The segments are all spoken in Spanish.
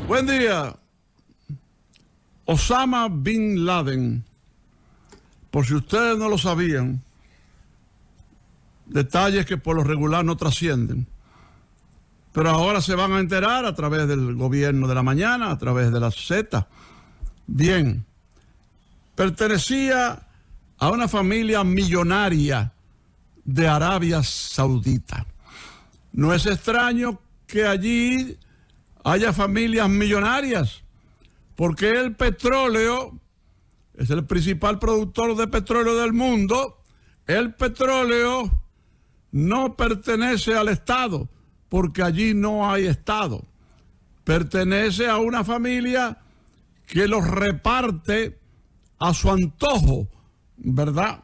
Buen día. Osama Bin Laden, por si ustedes no lo sabían, detalles que por lo regular no trascienden, pero ahora se van a enterar a través del gobierno de la mañana, a través de la Z. Bien, pertenecía a una familia millonaria de Arabia Saudita. No es extraño que allí haya familias millonarias, porque el petróleo es el principal productor de petróleo del mundo. El petróleo no pertenece al Estado, porque allí no hay Estado. Pertenece a una familia que los reparte a su antojo, ¿verdad?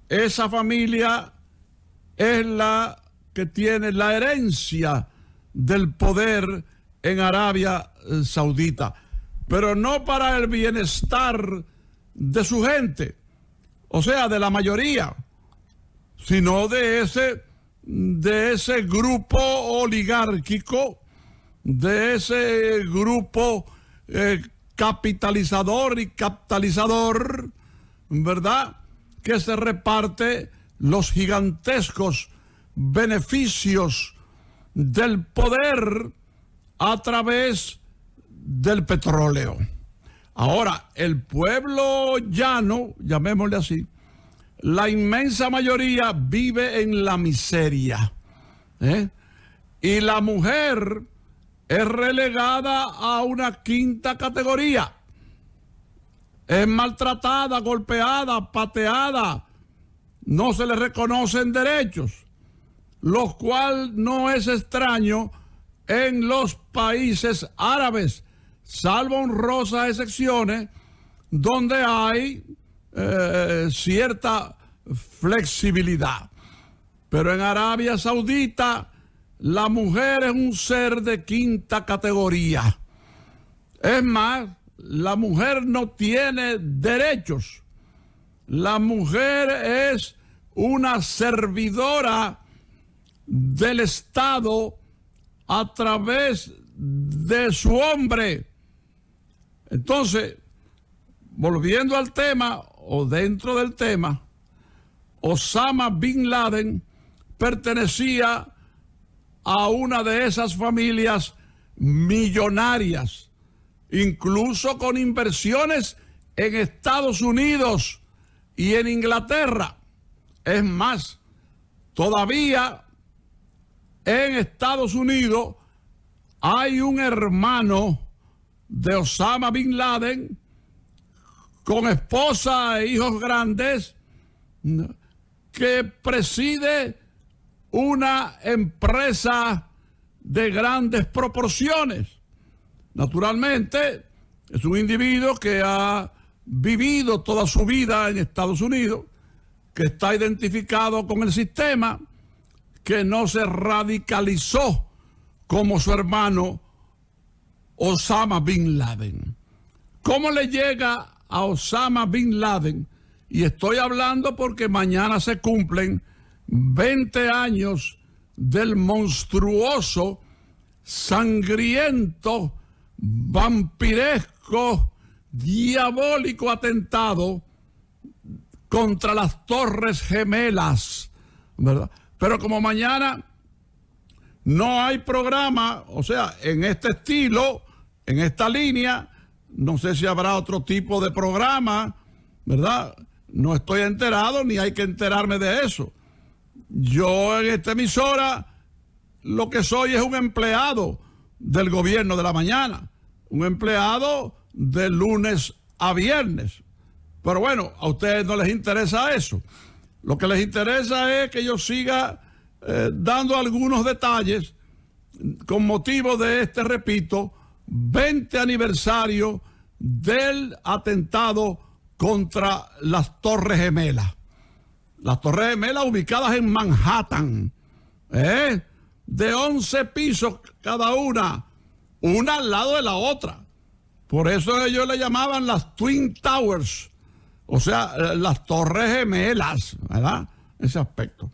Esa familia es la que tiene la herencia del poder en Arabia Saudita, pero no para el bienestar de su gente, o sea, de la mayoría, sino de ese grupo oligárquico, de ese grupo capitalizador y capitalizador, ¿verdad?, que se reparte los gigantescos beneficios del poder a través del petróleo. Ahora, el pueblo llano, llamémosle así, la inmensa mayoría vive en la miseria, y la mujer es relegada a una quinta categoría. Es maltratada, golpeada, pateada, no se le reconocen derechos, lo cual no es extraño en los países árabes, salvo honrosas excepciones donde hay cierta flexibilidad. Pero en Arabia Saudita la mujer es un ser de quinta categoría. Es más, la mujer no tiene derechos. La mujer es una servidora del Estado a través de su hombre. Entonces, volviendo al tema, o dentro del tema, Osama Bin Laden pertenecía a una de esas familias millonarias, incluso con inversiones en Estados Unidos y en Inglaterra. Es más, todavía en Estados Unidos hay un hermano de Osama Bin Laden con esposa e hijos grandes que preside una empresa de grandes proporciones. Naturalmente, es un individuo que ha vivido toda su vida en Estados Unidos, que está identificado con el sistema, que no se radicalizó como su hermano Osama Bin Laden. ¿Cómo le llega a Osama Bin Laden? Y estoy hablando porque mañana se cumplen 20 años del monstruoso, sangriento, vampiresco, diabólico atentado contra las Torres Gemelas, ¿verdad? Pero como mañana no hay programa, o sea, en este estilo, en esta línea, no sé si habrá otro tipo de programa, ¿verdad? No estoy enterado ni hay que enterarme de eso. Yo en esta emisora lo que soy es un empleado del gobierno de la mañana, un empleado de lunes a viernes. Pero bueno, a ustedes no les interesa eso. Lo que les interesa es que yo siga dando algunos detalles con motivo de este, repito, 20 aniversario del atentado contra las Torres Gemelas. Las Torres Gemelas ubicadas en Manhattan, de 11 pisos cada una al lado de la otra. Por eso ellos le llamaban las Twin Towers, o sea, las Torres Gemelas, ¿verdad? Ese aspecto.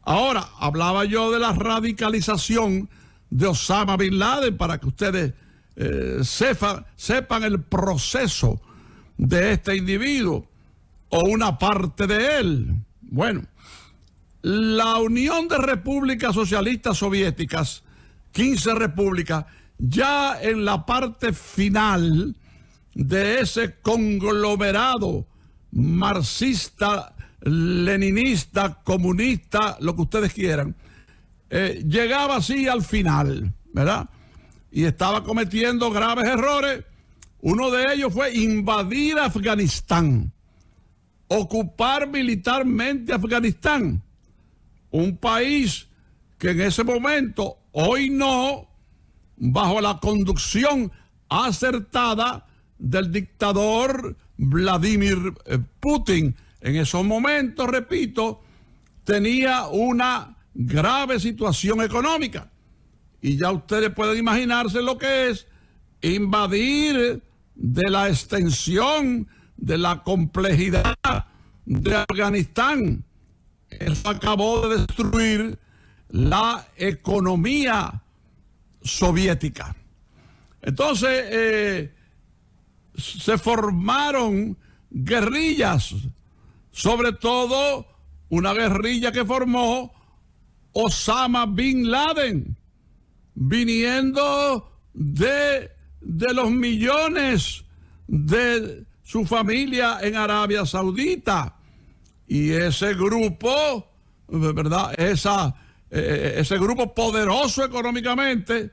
Ahora, hablaba yo de la radicalización de Osama Bin Laden para que ustedes sepan el proceso de este individuo o una parte de él. Bueno, la Unión de Repúblicas Socialistas Soviéticas, 15 repúblicas, ya en la parte final de ese conglomerado marxista, leninista, comunista, lo que ustedes quieran, llegaba así al final, ¿verdad? Y estaba cometiendo graves errores. Uno de ellos fue invadir Afganistán, ocupar militarmente Afganistán, un país que en ese momento, hoy no, bajo la conducción acertada del dictador Vladimir Putin. En esos momentos, repito, tenía una grave situación económica. Y ya ustedes pueden imaginarse lo que es invadir de la extensión, de la complejidad de Afganistán. Eso acabó de destruir la economía soviética. Entonces, se formaron guerrillas, sobre todo una guerrilla que formó Osama Bin Laden, viniendo de los millones de su familia en Arabia Saudita. Y ese grupo, ¿verdad? Ese grupo poderoso económicamente,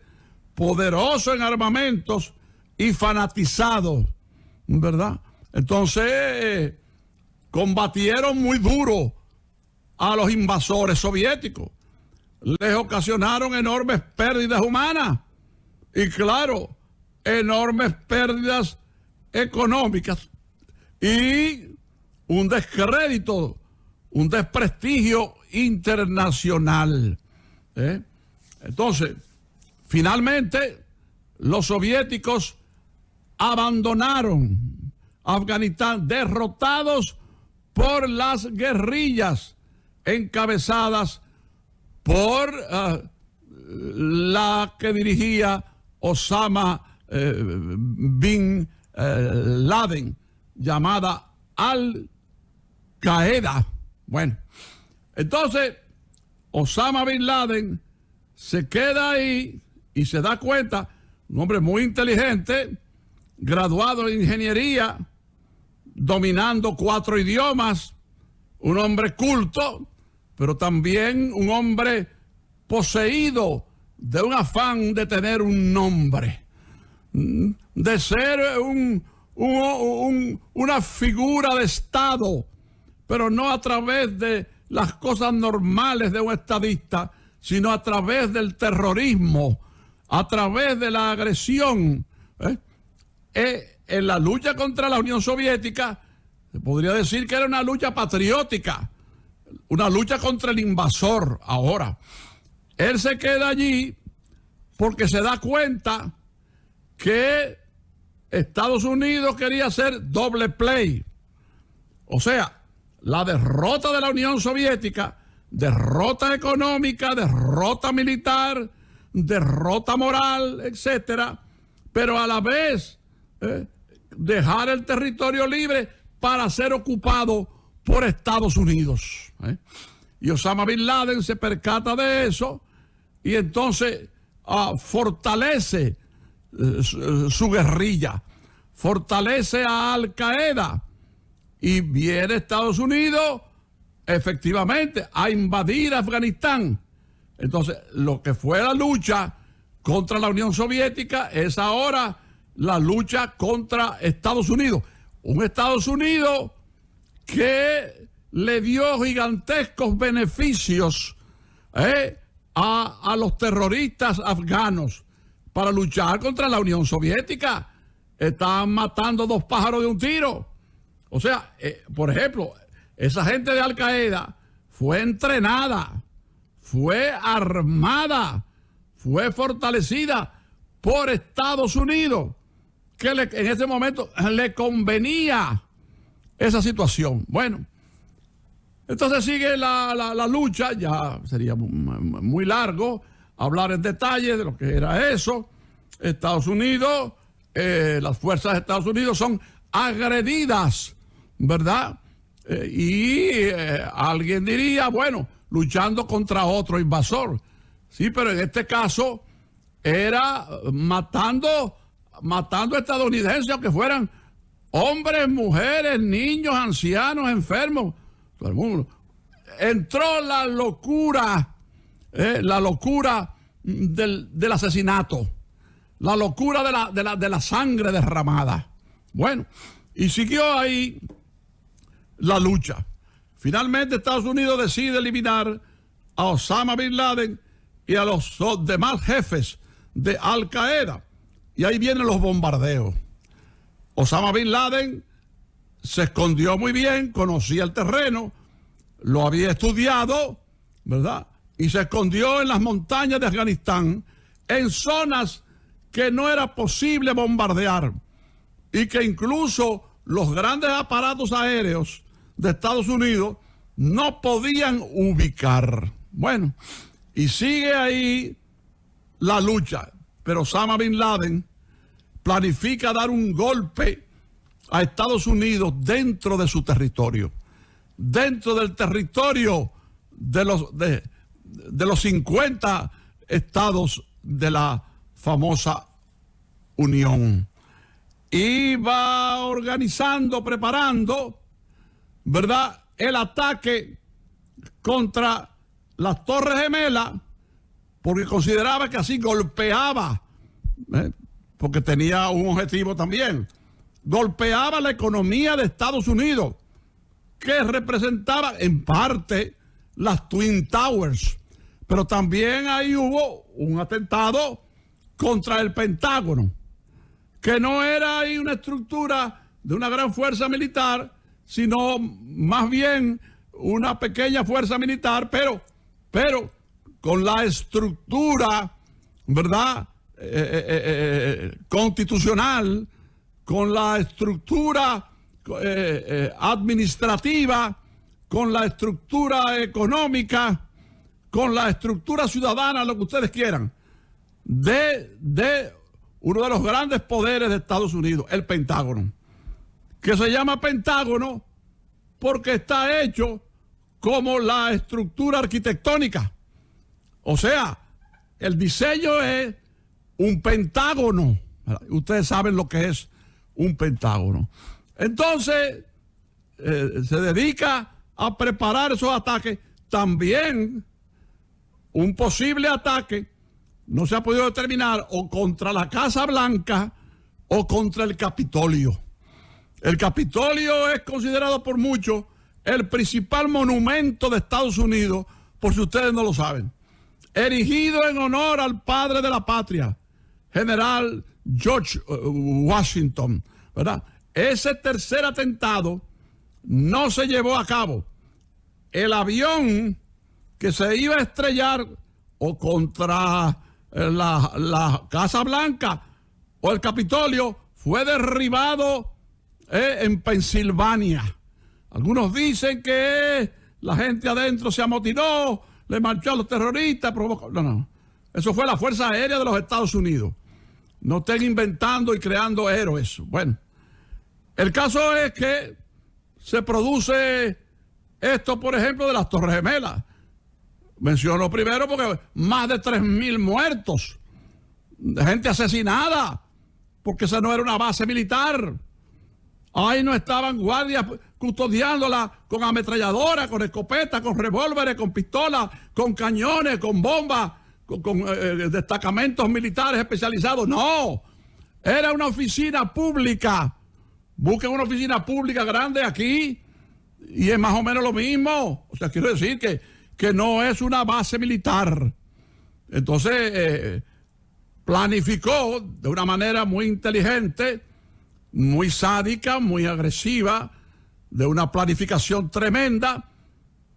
poderoso en armamentos y fanatizado, ¿verdad? Entonces, combatieron muy duro a los invasores soviéticos. Les ocasionaron enormes pérdidas humanas y, claro, enormes pérdidas económicas y un descrédito, un desprestigio internacional. Entonces, finalmente, los soviéticos abandonaron Afganistán, derrotados por las guerrillas encabezadas por la que dirigía Osama Bin Laden, llamada Al-Qaeda. Bueno, entonces Osama Bin Laden se queda ahí y se da cuenta, un hombre muy inteligente, graduado en ingeniería, dominando 4 idiomas, un hombre culto, pero también un hombre poseído de un afán de tener un nombre, de ser una figura de Estado, pero no a través de las cosas normales de un estadista, sino a través del terrorismo, a través de la agresión. En la lucha contra la Unión Soviética, se podría decir que era una lucha patriótica, una lucha contra el invasor. Ahora, él se queda allí porque se da cuenta que Estados Unidos quería hacer doble play. O sea, la derrota de la Unión Soviética, derrota económica, derrota militar, derrota moral, etcétera, pero a la vez dejar el territorio libre para ser ocupado por Estados Unidos. Y Osama Bin Laden se percata de eso y entonces fortalece su guerrilla, fortalece a Al-Qaeda y viene Estados Unidos efectivamente a invadir Afganistán. Entonces, lo que fue la lucha contra la Unión Soviética es ahora la lucha contra Estados Unidos. Un Estados Unidos que le dio gigantescos beneficios a los terroristas afganos para luchar contra la Unión Soviética. Estaban matando 2 pájaros de un tiro. O sea, por ejemplo, esa gente de Al-Qaeda fue entrenada, fue armada, fue fortalecida por Estados Unidos, que en ese momento le convenía esa situación. Bueno, entonces sigue la lucha. Ya sería muy largo hablar en detalle de lo que era eso. Estados Unidos, las fuerzas de Estados Unidos son agredidas, ¿verdad? Alguien diría, bueno, luchando contra otro invasor. Sí, pero en este caso era matando estadounidenses, aunque fueran hombres, mujeres, niños, ancianos, enfermos, todo el mundo. Entró la locura del asesinato, la locura de la sangre derramada. Bueno, y siguió ahí la lucha. Finalmente Estados Unidos decide eliminar a Osama Bin Laden y a los demás jefes de Al Qaeda. Y ahí vienen los bombardeos. Osama Bin Laden se escondió muy bien, conocía el terreno, lo había estudiado, ¿verdad? Y se escondió en las montañas de Afganistán, en zonas que no era posible bombardear y que incluso los grandes aparatos aéreos de Estados Unidos no podían ubicar. Bueno, y sigue ahí la lucha, pero Osama Bin Laden planifica dar un golpe a Estados Unidos dentro de su territorio, dentro del territorio de los 50 estados de la famosa Unión. Y va organizando, preparando, ¿verdad?, el ataque contra las Torres Gemelas, porque consideraba que así golpeaba, porque tenía un objetivo también, golpeaba la economía de Estados Unidos, que representaba en parte las Twin Towers, pero también ahí hubo un atentado contra el Pentágono, que no era ahí una estructura de una gran fuerza militar, sino más bien una pequeña fuerza militar, pero con la estructura, ¿verdad?, constitucional, con la estructura administrativa, con la estructura económica, con la estructura ciudadana, lo que ustedes quieran, de uno de los grandes poderes de Estados Unidos, el Pentágono, que se llama Pentágono porque está hecho como la estructura arquitectónica. O sea, el diseño es un pentágono. Ustedes saben lo que es un pentágono. Entonces, se dedica a preparar esos ataques. También un posible ataque no se ha podido determinar o contra la Casa Blanca o contra el Capitolio. El Capitolio es considerado por muchos el principal monumento de Estados Unidos, por si ustedes no lo saben. Erigido en honor al padre de la patria, general George Washington, ¿verdad? Ese tercer atentado no se llevó a cabo. El avión que se iba a estrellar o contra la Casa Blanca o el Capitolio fue derribado en Pensilvania. Algunos dicen que la gente adentro se amotinó, le marchó a los terroristas, provocó. No. Eso fue la Fuerza Aérea de los Estados Unidos. No estén inventando y creando héroes. Bueno, el caso es que se produce esto, por ejemplo, de las Torres Gemelas. Menciono primero porque más de 3.000 muertos, de gente asesinada, porque esa no era una base militar. Ahí no estaban guardias custodiándola con ametralladoras, con escopetas, con revólveres, con pistolas, con cañones, con bombas, con destacamentos militares especializados. No, era una oficina pública. Busquen una oficina pública grande aquí y es más o menos lo mismo. O sea, quiero decir que no es una base militar. Entonces, planificó de una manera muy inteligente, muy sádica, muy agresiva, de una planificación tremenda,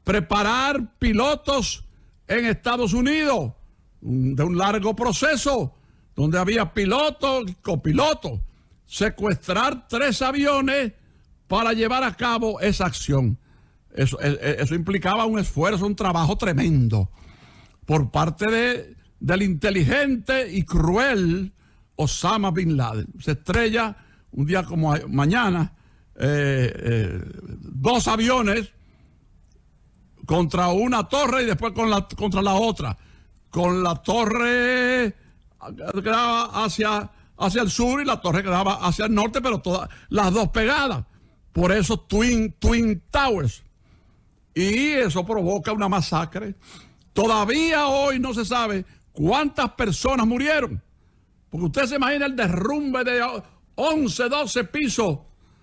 preparar pilotos en Estados Unidos, de un largo proceso, donde había pilotos y copilotos, secuestrar 3 aviones para llevar a cabo esa acción. Eso implicaba un esfuerzo, un trabajo tremendo por parte del inteligente y cruel Osama Bin Laden. Se estrella un día como mañana, 2 aviones contra una torre y después contra la otra. Con la torre que daba hacia el sur y la torre que daba hacia el norte, pero todas las dos pegadas. Por eso Twin Towers. Y eso provoca una masacre. Todavía hoy no se sabe cuántas personas murieron. Porque usted se imagina el derrumbe de 11, 12 pisos,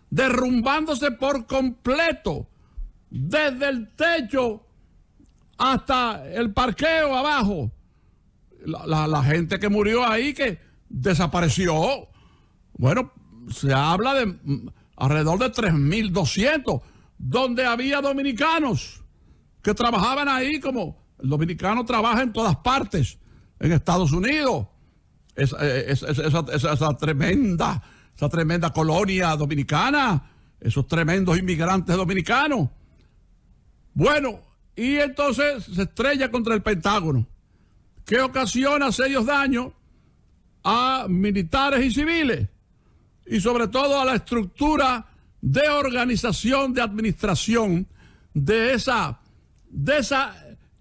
derrumbándose por completo, desde el techo hasta el parqueo abajo. La gente que murió ahí, que desapareció, bueno, se habla de alrededor de 3.200, donde había dominicanos que trabajaban ahí, como el dominicano trabaja en todas partes, en Estados Unidos, esa tremenda colonia dominicana, esos tremendos inmigrantes dominicanos. Bueno, y entonces se estrella contra el Pentágono, que ocasiona serios daños a militares y civiles, y sobre todo a la estructura de organización, de administración de esa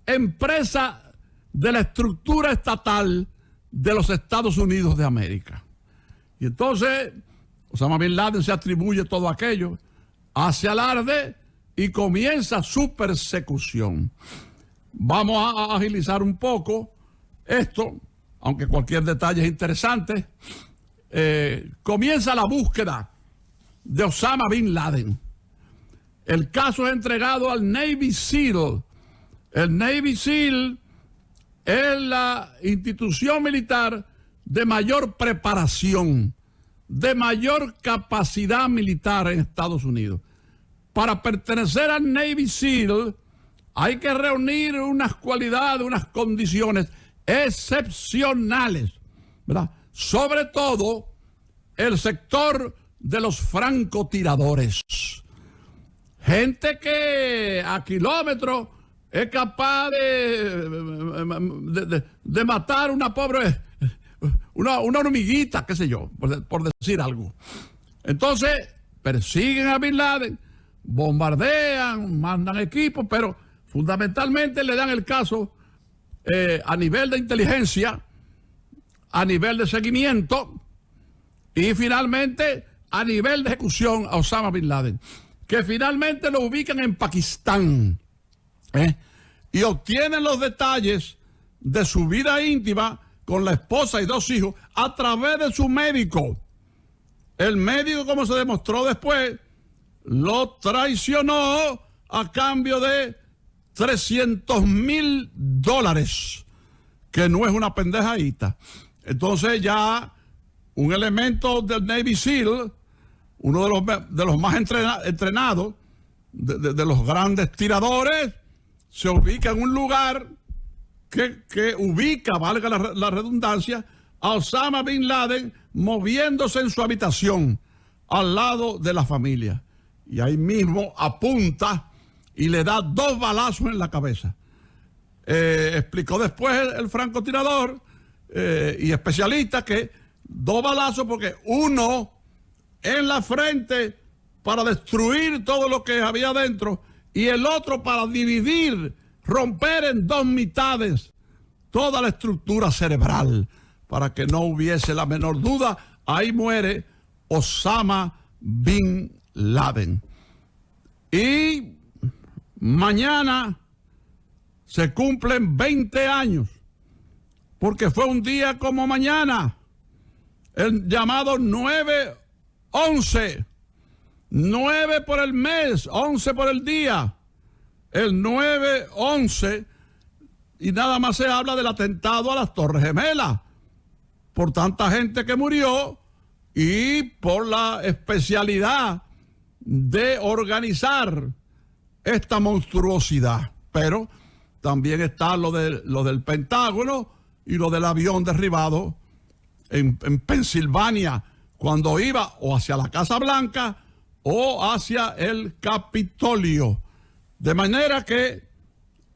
empresa de la estructura estatal de los Estados Unidos de América. Y entonces Osama Bin Laden se atribuye todo aquello, hace alarde y comienza su persecución. Vamos a agilizar un poco esto, aunque cualquier detalle es interesante. Comienza la búsqueda de Osama Bin Laden. El caso es entregado al Navy SEAL. El Navy SEAL es la institución militar de mayor preparación, de mayor capacidad militar en Estados Unidos. Para pertenecer al Navy SEAL hay que reunir unas cualidades, unas condiciones excepcionales, ¿verdad? Sobre todo el sector de los francotiradores. Gente que a kilómetros es capaz de matar una pobre, una hormiguita, qué sé yo, por decir algo. Entonces, persiguen a Bin Laden, bombardean, mandan equipos, pero fundamentalmente le dan el caso a nivel de inteligencia, a nivel de seguimiento y finalmente a nivel de ejecución a Osama Bin Laden, que finalmente lo ubican en Pakistán, y obtienen los detalles de su vida íntima con la esposa y 2 hijos a través de su médico. El médico, como se demostró después, lo traicionó a cambio de $300,000, que no es una pendejadita. Entonces ya un elemento del Navy SEAL, uno de los más entrenados, de los grandes tiradores, se ubica en un lugar que ubica, valga la redundancia, a Osama Bin Laden moviéndose en su habitación al lado de la familia. Y ahí mismo apunta y le da 2 balazos en la cabeza. Explicó después el francotirador y especialista que 2 balazos, porque uno en la frente para destruir todo lo que había dentro y el otro para dividir, romper en 2 mitades toda la estructura cerebral, para que no hubiese la menor duda. Ahí muere Osama Bin Laden. Y mañana se cumplen 20 años, porque fue un día como mañana, el llamado 9/11, 9 por el mes, 11 por el día, el 9/11, y nada más se habla del atentado a las Torres Gemelas, por tanta gente que murió y por la especialidad de organizar esta monstruosidad. Pero también está lo del Pentágono y lo del avión derribado en Pensilvania, cuando iba o hacia la Casa Blanca o hacia el Capitolio. De manera que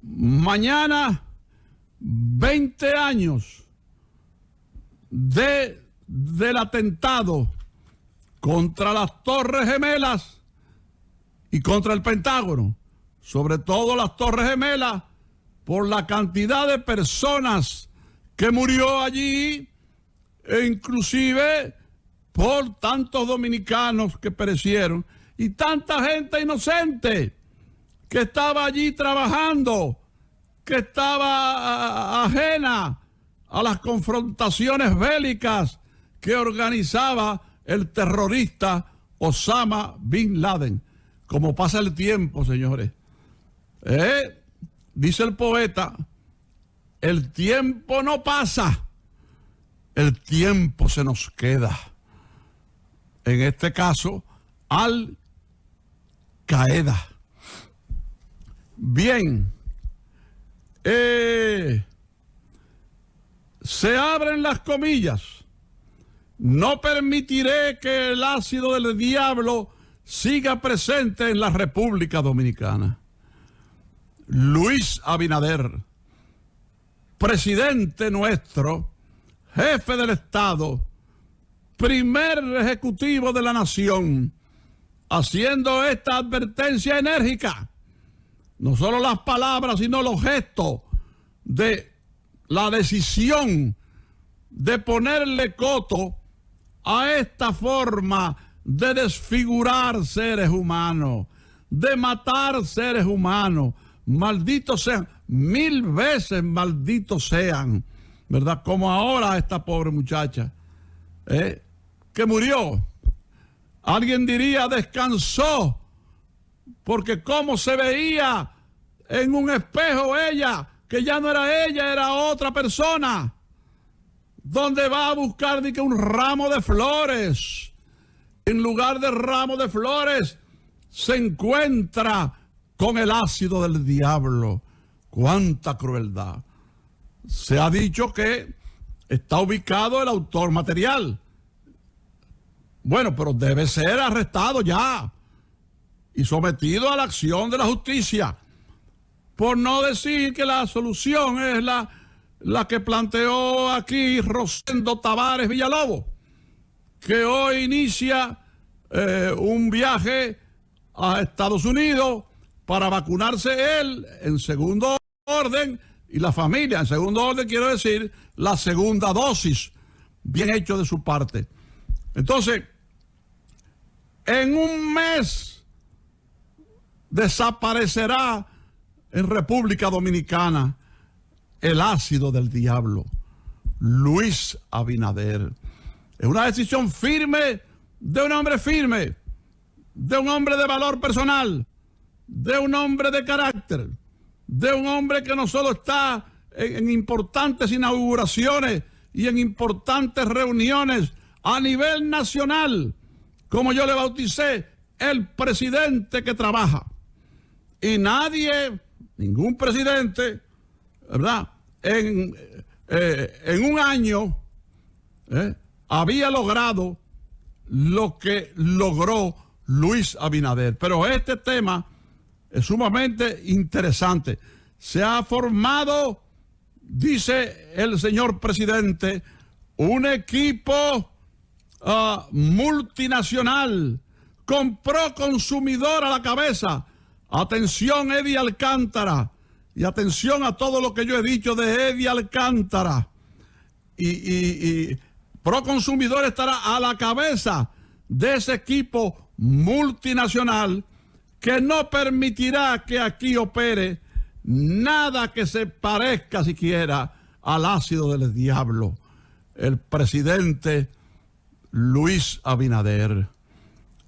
mañana, 20 años de del atentado contra las Torres Gemelas y contra el Pentágono, sobre todo las Torres Gemelas, por la cantidad de personas que murió allí, e inclusive por tantos dominicanos que perecieron y tanta gente inocente que estaba allí trabajando, que estaba ajena a las confrontaciones bélicas que organizaba el terrorista Osama Bin Laden. Como pasa el tiempo, señores. Dice el poeta, el tiempo no pasa, el tiempo se nos queda. En este caso, Al Qaeda. Bien, se abren las comillas. No permitiré que el ácido del diablo siga presente en la República Dominicana. Luis Abinader, presidente nuestro, jefe del Estado, primer ejecutivo de la nación, haciendo esta advertencia enérgica. No solo las palabras, sino los gestos de la decisión de ponerle coto a esta forma de desfigurar seres humanos, de matar seres humanos. Malditos sean, 1000 veces malditos sean, ¿verdad? Como ahora esta pobre muchacha, que murió. Alguien diría descansó, porque como se veía en un espejo ella, que ya no era ella, era otra persona, donde va a buscar de que un ramo de flores, en lugar de ramo de flores, se encuentra con el ácido del diablo. ¡Cuánta crueldad! Se ha dicho que está ubicado el autor material. Bueno, pero debe ser arrestado ya y sometido a la acción de la justicia. Por no decir que la solución es la que planteó aquí Rosendo Tavares Villalobos, que hoy inicia un viaje a Estados Unidos para vacunarse él en segundo orden y la familia. En segundo orden quiero decir la segunda dosis. Bien hecho de su parte. Entonces, en un mes desaparecerá en República Dominicana el ácido del diablo. Luis Abinader. Es una decisión firme de un hombre firme, de un hombre de valor personal, de un hombre de carácter, de un hombre que no solo está en importantes inauguraciones y en importantes reuniones a nivel nacional, como yo le bauticé, el presidente que trabaja. Y nadie, ningún presidente, ¿verdad?, en un año había logrado lo que logró Luis Abinader. Pero este tema es sumamente interesante. Se ha formado, dice el señor presidente, un equipo multinacional con Proconsumidor a la cabeza. Atención, Eddie Alcántara, y atención a todo lo que yo he dicho de Eddie Alcántara. Y Proconsumidor estará a la cabeza de ese equipo multinacional que no permitirá que aquí opere nada que se parezca siquiera al ácido del diablo. El presidente Luis Abinader,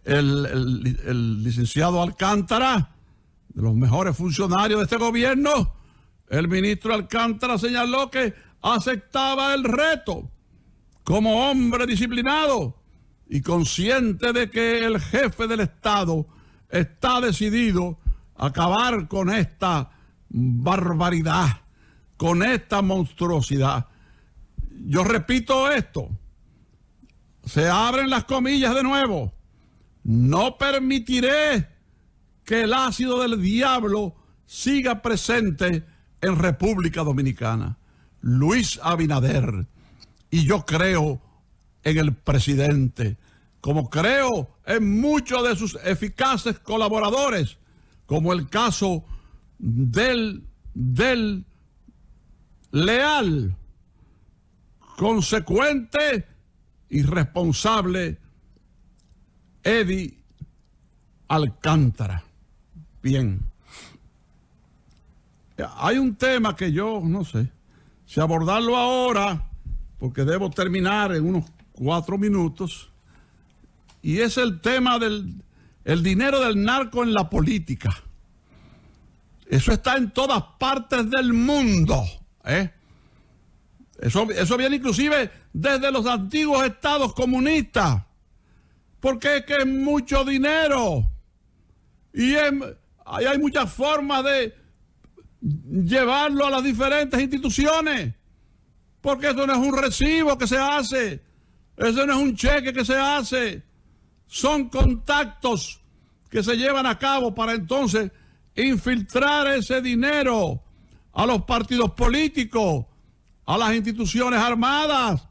el licenciado Alcántara, de los mejores funcionarios de este gobierno, el ministro Alcántara señaló que aceptaba el reto como hombre disciplinado y consciente de que el jefe del Estado está decidido a acabar con esta barbaridad, con esta monstruosidad. Yo repito esto, se abren las comillas de nuevo. No permitiré que el ácido del diablo siga presente en República Dominicana. Luis Abinader. Y yo creo en el presidente, como creo en muchos de sus eficaces colaboradores, como el caso del leal, consecuente y responsable Eddie Alcántara. Bien. Hay un tema que yo no sé si abordarlo ahora, porque debo terminar en unos 4 minutos, y es el tema del dinero del narco en la política. Eso está en todas partes del mundo, ¿eh? Eso viene inclusive desde los antiguos estados comunistas, porque es que es mucho dinero y hay muchas formas de llevarlo a las diferentes instituciones, porque eso no es un recibo que se hace, eso no es un cheque que se hace, son contactos que se llevan a cabo para entonces infiltrar ese dinero a los partidos políticos, a las instituciones armadas,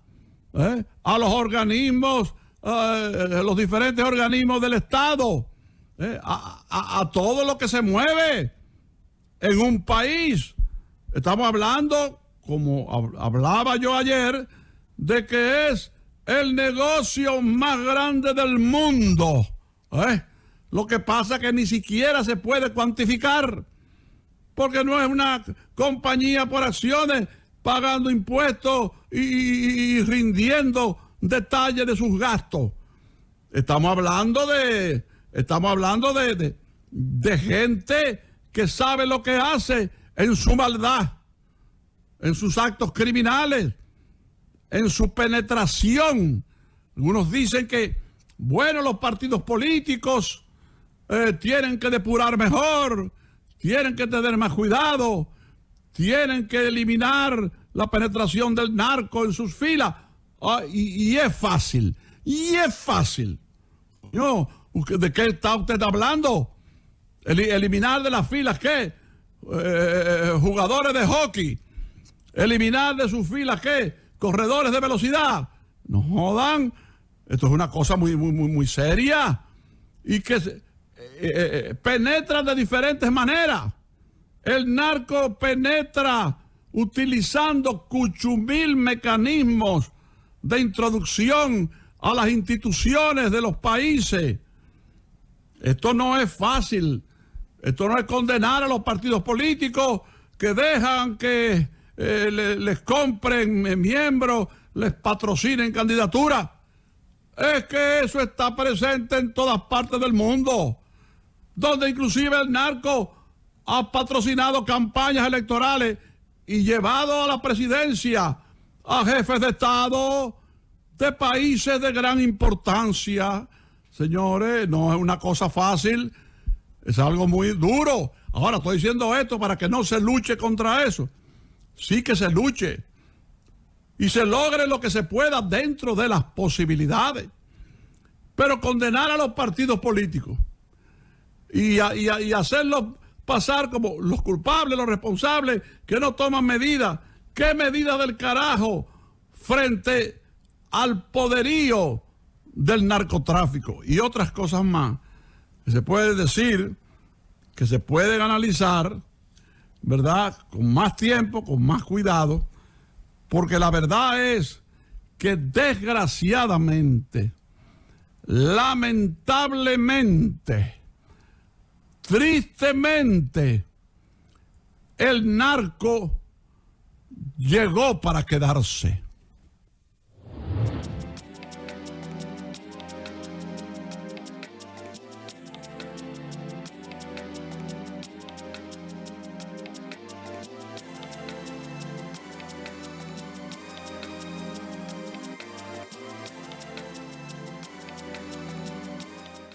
a los organismos, los diferentes organismos del Estado, a todo lo que se mueve en un país. Estamos hablando, como hablaba yo ayer, de que es el negocio más grande del mundo. Lo que pasa es que ni siquiera se puede cuantificar, porque no es una compañía por acciones pagando impuestos y rindiendo detalles de sus gastos. Estamos hablando de gente que sabe lo que hace en su maldad, en sus actos criminales, en su penetración. Algunos dicen que, bueno, los partidos políticos tienen que depurar mejor, tienen que tener más cuidado, tienen que eliminar la penetración del narco en sus filas. Y es fácil. ¿De qué está usted hablando? Eliminar de las filas, ¿qué? Jugadores de hockey. Eliminar de sus filas, ¿qué? Corredores de velocidad. No jodan. Esto es una cosa muy seria. Y que penetra de diferentes maneras. El narco penetra utilizando 8,000 mecanismos de introducción a las instituciones de los países. Esto no es fácil. Esto no es condenar a los partidos políticos que dejan que les compren miembros, les patrocinen candidaturas. Es que eso está presente en todas partes del mundo, donde inclusive el narco ha patrocinado campañas electorales y llevado a la presidencia a jefes de Estado de países de gran importancia. Señores, no es una cosa fácil, es algo muy duro. Ahora estoy diciendo esto para que no se luche contra eso. Sí que se luche y se logre lo que se pueda dentro de las posibilidades. Pero condenar a los partidos políticos y hacerlos pasar como los culpables, los responsables, que no toman medidas. ¿Qué medidas del carajo frente al poderío del narcotráfico y otras cosas más que se puede decir, que se pueden analizar, ¿verdad? Con más tiempo, con más cuidado, porque la verdad es que desgraciadamente, lamentablemente, tristemente, el narco llegó para quedarse.